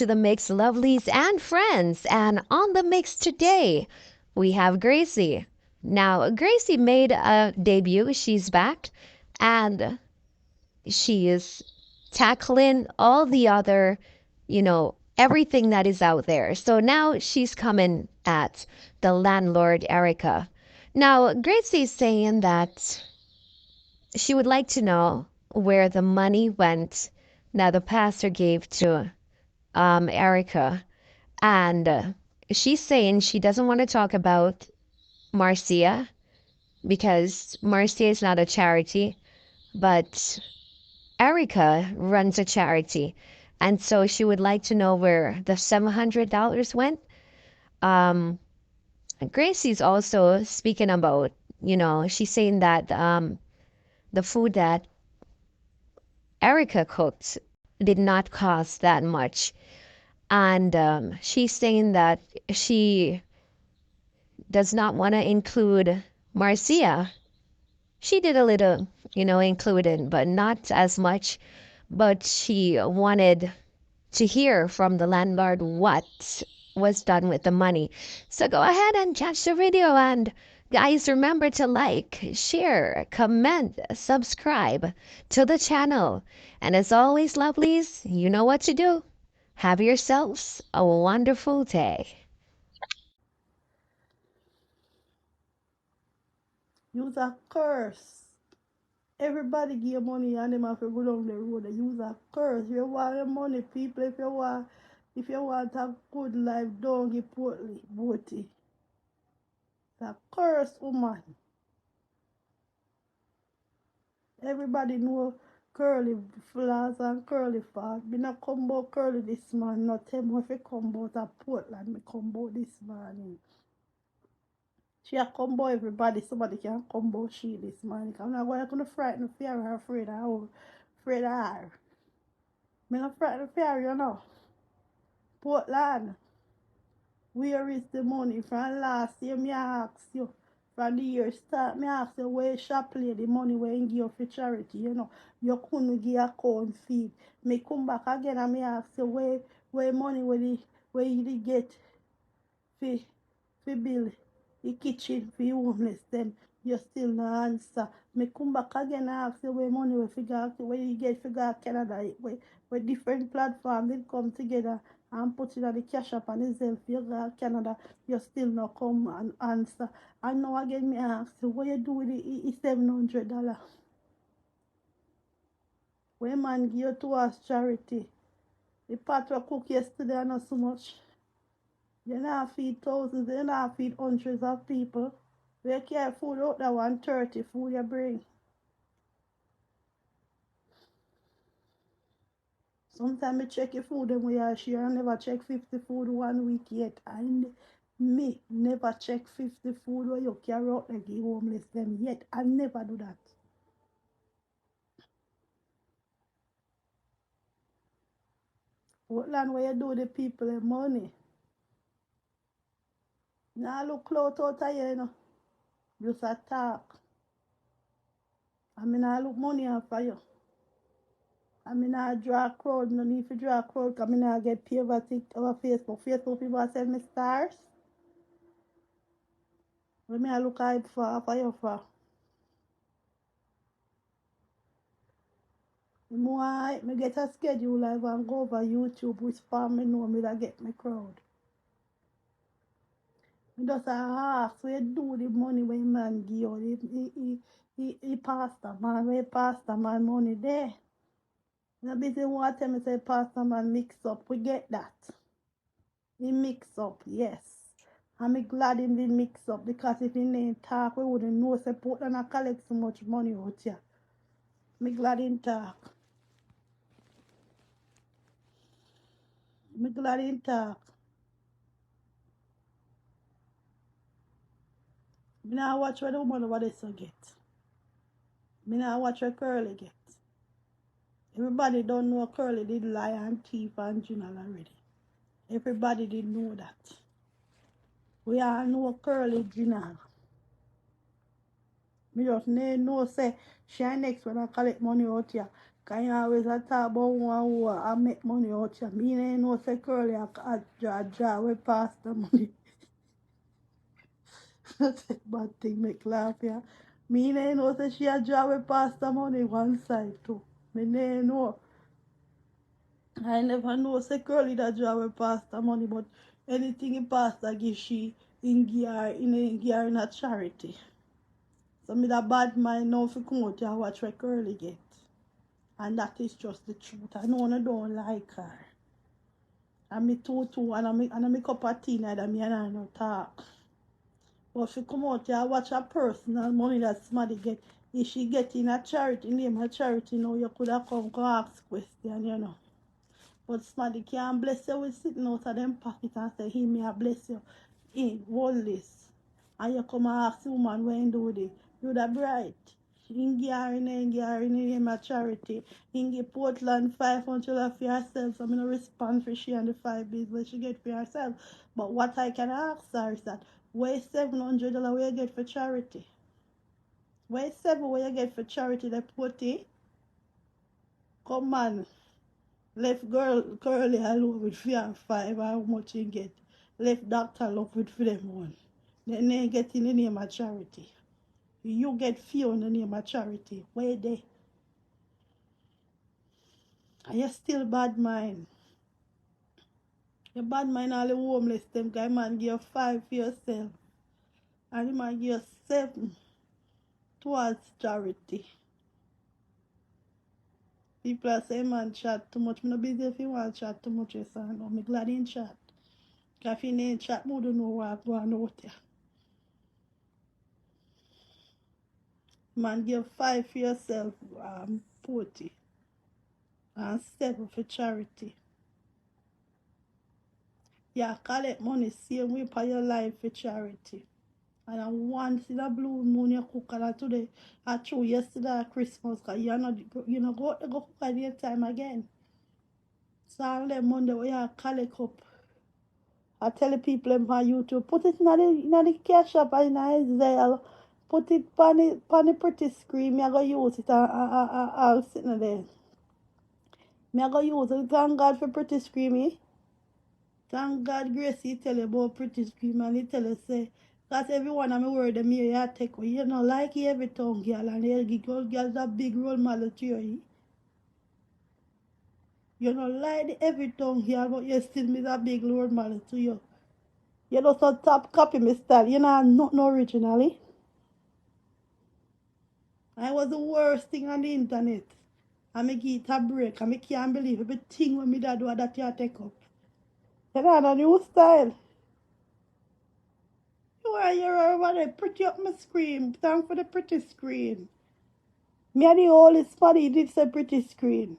to the mix, lovelies and friends. And on the mix today, we have Gracie. Now, Gracie made a debut. She's back and she is tackling all the other, everything that is out there. So now she's coming at the landlord, Erica. Now, Gracie's saying that she would like to know where the money went that the pastor gave to Erica. And she's saying she doesn't want to talk about Marcia because Marcia is not a charity, but Erica runs a charity. And so she would like to know where the $700 went. Um, Gracie's also speaking about, she's saying that the food that Erica cooked did not cost that much. And she's saying that she does not want to include Marcia. She did a little, included, but not as much. But she wanted to hear from the landlord what was done with the money. So go ahead and catch the video. And guys, remember to like, share, comment, subscribe to the channel. And as always, lovelies, you know what to do. Have yourselves a wonderful day. Use a curse. Everybody give money and them have to go down the road. They use a curse. If you want your money, people, if you want a good life, don't give poorly, booty. It's a curse, woman. Everybody know curly flaws and curly fat. Me not come about curly this morning. Not tell me if you come about a Portland. Me come about this morning. She a come about everybody. Somebody can come about she this morning. I'm not going to frighten the fear her, afraid of her. Afraid of her. Me not frighten the fear, you know. Portland. Where is the money? From last year, me ask you. From the year start, me ask you where shop play the money where you give for charity, you know. You couldn't give account fee. Me come back again and me ask you where money where you get for bill the kitchen for homeless them. You still no answer. Me come back again and ask you where money where you get figure Canada where different platforms they come together and put it on the cash up and the figure Canada, you still not come and answer. And now again me ask you what you do with the $700. When man give you to us charity. The pot we cook yesterday and not so much. You not feed thousands, you not feed hundreds of people. We carry food out there 130 food you bring. Sometimes I check your food and we are share. I never check 50 food 1 week yet. Me never check 50 food where you carry out and give homeless them yet. I never do that. Portland where you do the people the money. Now look close out of here, you know. Just a talk. I mean I look money off for you. I mean I draw a crowd, no need to draw a crowd because I mean I get paid over Facebook. Facebook people send me stars. When me I look out for you for. More me get a schedule live and go over YouTube which farm me know me that get my crowd. Me just ask where you do the money when man give you. He pastor man, where pastor man money there. You busy want tell me say pastor man mix up. We get that. He mix up, yes. I'm glad him did mix up because if he didn't talk, we wouldn't know say Portland and collect so much money out here. Me glad him talk. Me glad him talk. Me now watch what the woman over there so get. Me now watch what Curly get. Everybody don't know Curly did lie and thief and Junal already. Everybody did know that. We all know Curly Junal. Me just know say she next when I collect money out here. Can you always talk about one who I make money out here? Me ain't no say curly I draw way past the money. That's a bad thing make laugh yeah. Me ain't no say she a draw way past the money one side too. Me ain't know. I never know say curly that draw way past the money, but anything he pass I give she in gear in a charity. So me that bad mind now fi come out here watch where curly get. And that is just the truth. I know I don't like her. And me too, and me cup of tea neither me and I no talk. But if you come out here watch a personal money that somebody get, if she get in a charity, name a charity now, you could have come ask question, you know. But somebody can't bless you with sitting out of them pocket and say, he may bless you in hold this. And you come and ask the woman when do this. You'd have right. In my charity. In the Portland 500 for herself. So I'm going to respond for she and the 5 bills where she get for herself. But what I can ask her is that where $700 where you get for charity? Where $7 where you get for charity they put it? Come on. Left girl curly alone with 4 and 5 how much you get. Left doctor love with for them one. Then they get in the name of charity. You get few in the name of charity. Where they? And you still bad mind. You bad mind all the homeless them guy man give you 5 for yourself. And the man give you 7 towards charity. People are saying man chat too much. I'm not busy if you want to chat too much, yes, I know. I'm glad in chat. Because if you ain't chat, I don't know what going on out there. Man give 5 for yourself, 40. And 7 for charity. You collect money same way for your life for charity. And once in a blue moon you cook and today I threw yesterday at Christmas because you're not go out to go cook at the time again. So all them Monday where you collect up. I tell the people on my YouTube, put it in the cash up and in the Zelle. Put it on the pretty screen. Me I go use it I'll sit there. Me I go use it. Thank God for pretty screen me. Thank God Gracie tell you about pretty scream and he tell you say, because everyone I'm word them here you take away. You know like every tongue girl and every girl that big role model to you. You know like every tongue girl but you still be that big role model to you. You know so top copy me style. You know nothing originally. I was the worst thing on the internet. I make it a break. I can't believe everything when me dad do that you take up. You know a new style. You're over there, pretty up my screen. Thank for the pretty screen. Me are the only somebody did say pretty screen.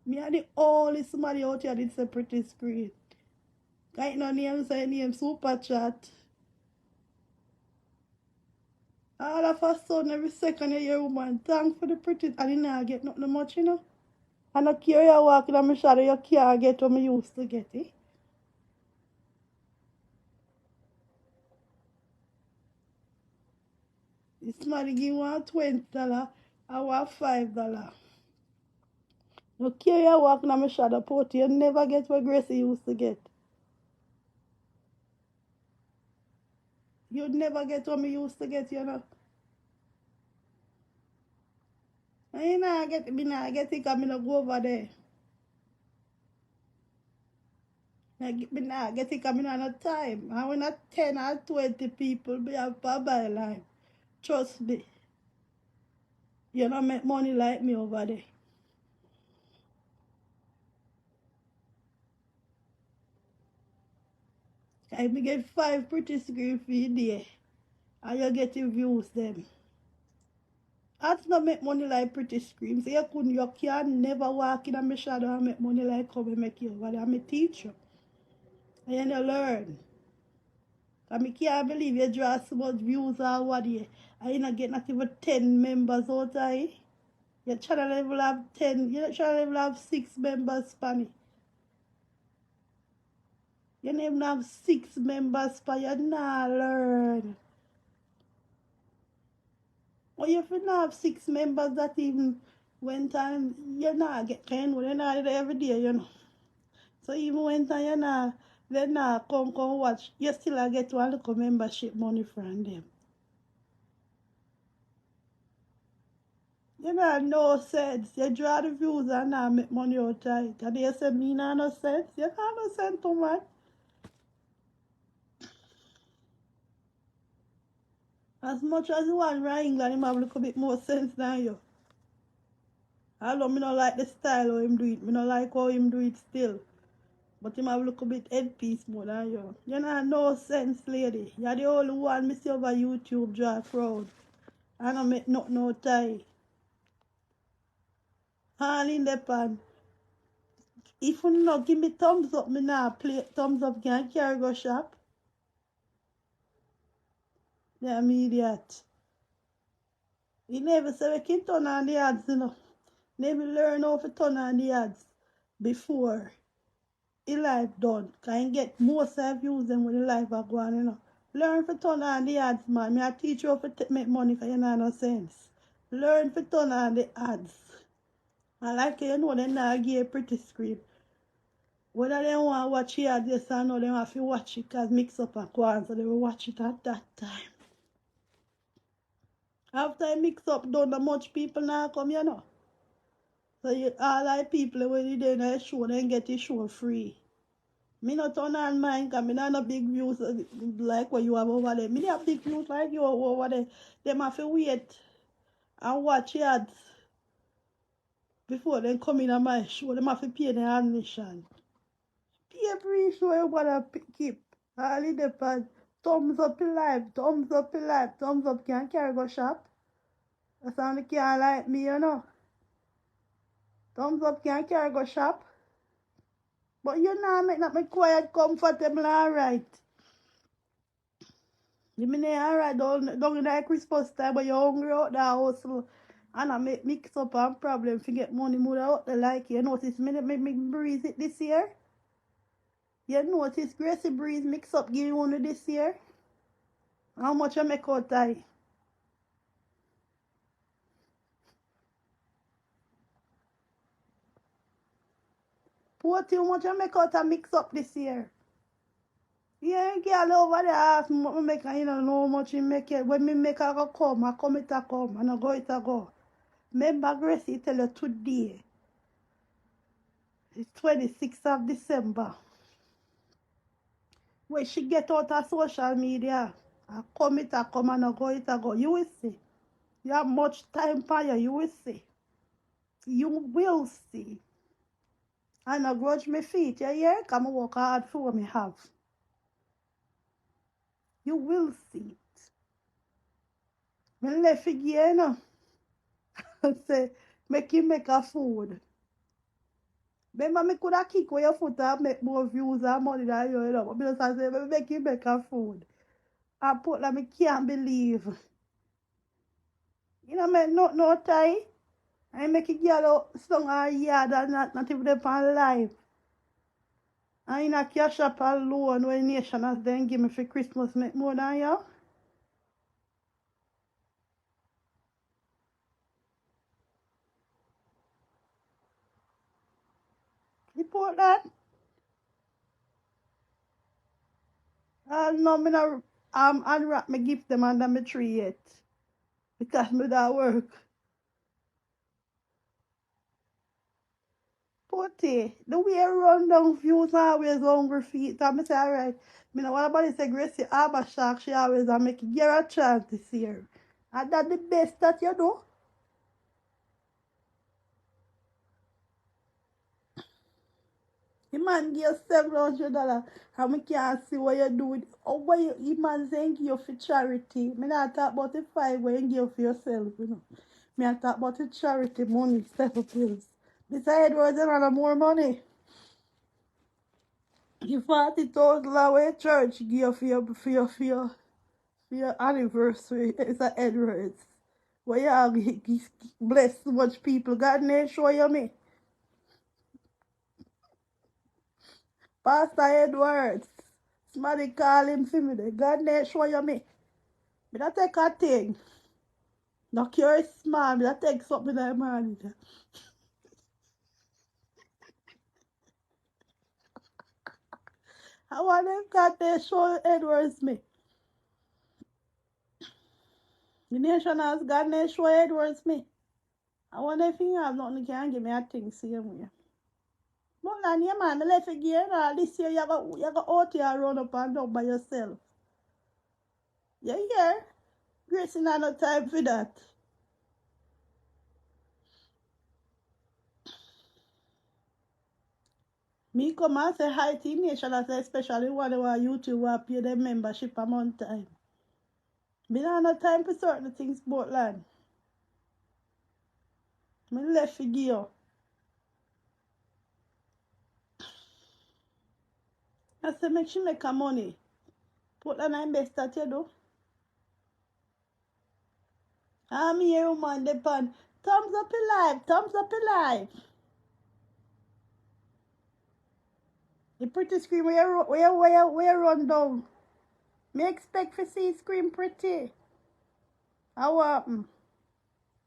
Me are the only somebody out here did say pretty screen. Right now name say name super chat. All of a sudden every second you hear woman thank for the pretty and you not get nothing much, you know. I don't care you walking on my shadow, you can't get what I used to get, eh? If somebody give one $20, I want $5. You care you walking on my shadow pot, you never get what Gracie used to get. You'd never get what me used to get, you know. I not get me not get it because me not go over there. Me not get it because me not have time. And when 10 or 20 people be have to buy line. Trust me. You don't make money like me over there. I me get 5 pretty screen for you there. And you get your views them. That's not make money like pretty screams. You can never walk in my shadow and make money like how we make you over there. I'm a teacher. And you know learn. I can't believe you draw so much views or what you. And you not get not even 10 members out of it. Your channel level have 10, your channel level have 6 members for me. You don't even have 6 members for you nah learn. Well, you not have 6 members that even When time you're not get kind, you're not there every day, you know. So even when time you're not, they not come watch, you still get one little membership money from them. You know, no sense. You draw the views and now make money out of it. And they say me no sense. You not no sense too much. As much as you want right England, him have a little bit more sense than you. Although me not like the style how him do it. Me not like how him do it still. But him have a little bit headpiece more than you. You know, no sense, lady. You're the only one me see over YouTube draw crowd. I don't make nothing no tie. All in the pan. If you not give me thumbs up, me not play thumbs up can carry go shop. Yeah, me idiot. He never say we can turn on the ads, you know. Never learn how to turn on the ads before the life done. Can you get most of views than when the life are going, you know. Learn to turn on the ads, man. Me I teach you how to make money because you know no sense. Learn to turn on the ads. I like you know they not give a pretty screen. Whether they want to watch the ads, yes or no, they have to watch it because Mixup and Kwan, so they will watch it at that time. After I mix up, don't know much people now come, you know. So you, all like people when you do the show, then get the show free. Me not turn on mine because me not no big views like what you have over there. Me have big views like you over there. Them have to wait and watch ads before they come in on my show. Them have to pay the admission. Pay free show you wanna keep. All in the pan. Thumbs up in life, thumbs up in life, thumbs up can't carry go shop. That's how they can't like me, you know. Thumbs up can't carry go shop. But you know, make not me quiet, comfortable, alright. You mean alright, don't in the Christmas time, but you're hungry out there hustle. And I make mix up and problem to get money more out there like you notice me breeze it this year. You notice Gracie breeze mix up give you one this year. How much I make out of it? What how much I make out of mix up this year? Yeah, girl over there ask me what me make and you don't know how much you make it. When me make I go come, I come it a come and I go it a go. Remember Gracie tell you today. It's 26th of December. When she get out of social media, I come it a come and I go it a go. You will see. You have much time for you will see. You will see. And I grudge me feet, you hear? Come and work hard for what me have. You will see it. Me left again, you know. I say, make you make a food. Remember, me could have kick with your foot and make more views and money than you know. But because I say, make you make a food. I put like me can't believe. You know, make no tie. I make a girl stung her yard and not even upon life. And in a cash up alone when nation has then give me for Christmas make more than you. Report that. No, me not unwrap me gift them under my tree yet. Because me that work. Potty, the way I run down views always hungry feet. And I say, alright. Me know what about say Gracie Arbor Shark, she always make you get a chance this year. And that's the best that you do. The man give you $700 and we can't see what you do with it. Oh, what you, the man saying give you for charity. Me not talk about the 5 what you give for yourself, you know. Me I talk about the charity money, step of bills. Besides Edwards, you have more money. You 40,000 away church give you for your anniversary. It's a Edwards. Where you have bless so much people. God may show you me. Pastor Edwards. Somebody call him for me. God may show you me. But I take a thing. No cure small, me that take something like man. I want them got their show Edwards me. The nation has got their show Edwards me. I want if you have nothing can give me a thing same way. But then yeah man, me left again this year you got out here run up and down by yourself. Yeah, yeah. Gracie not no time for that. Me come and say hi to nation, I say especially one of our YouTube who pay their membership a month time. Me not no time for certain things about land. Me left for give. I say make she make her money. Put that in best that you do. I'm here woman depend. Thumbs up alive, thumbs up alive. The pretty screen where run down. Me expect to see screen pretty. How happen?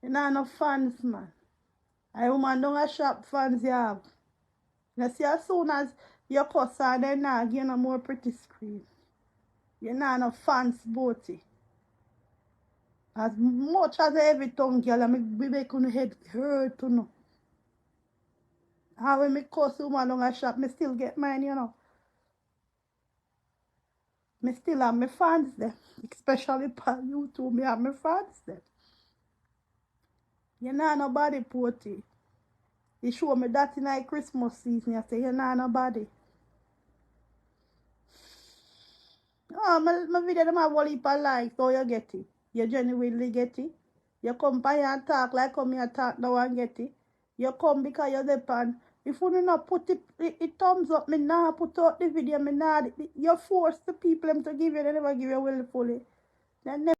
You know no fans man. I woman don't a shop fans you have. You see as soon as you cuss her then now give you no more pretty screen. You know no fans booty. As much as every tongue girl me make on head hurt to know. And when me cuss woman down a shop, me still get mine, you know. Me still have my fans there. Especially on YouTube, me have my fans there. You know nobody potty. You show me that in like Christmas season, you say you know nobody. Oh, my video them have all heap of likes, so you get it. You genuinely get it. You come by and talk like come here talk now and get it. You come because you're the pan. If you not put it thumbs up, me nah put out the video, me nah. You force the people them to give you, they never give you willfully. They never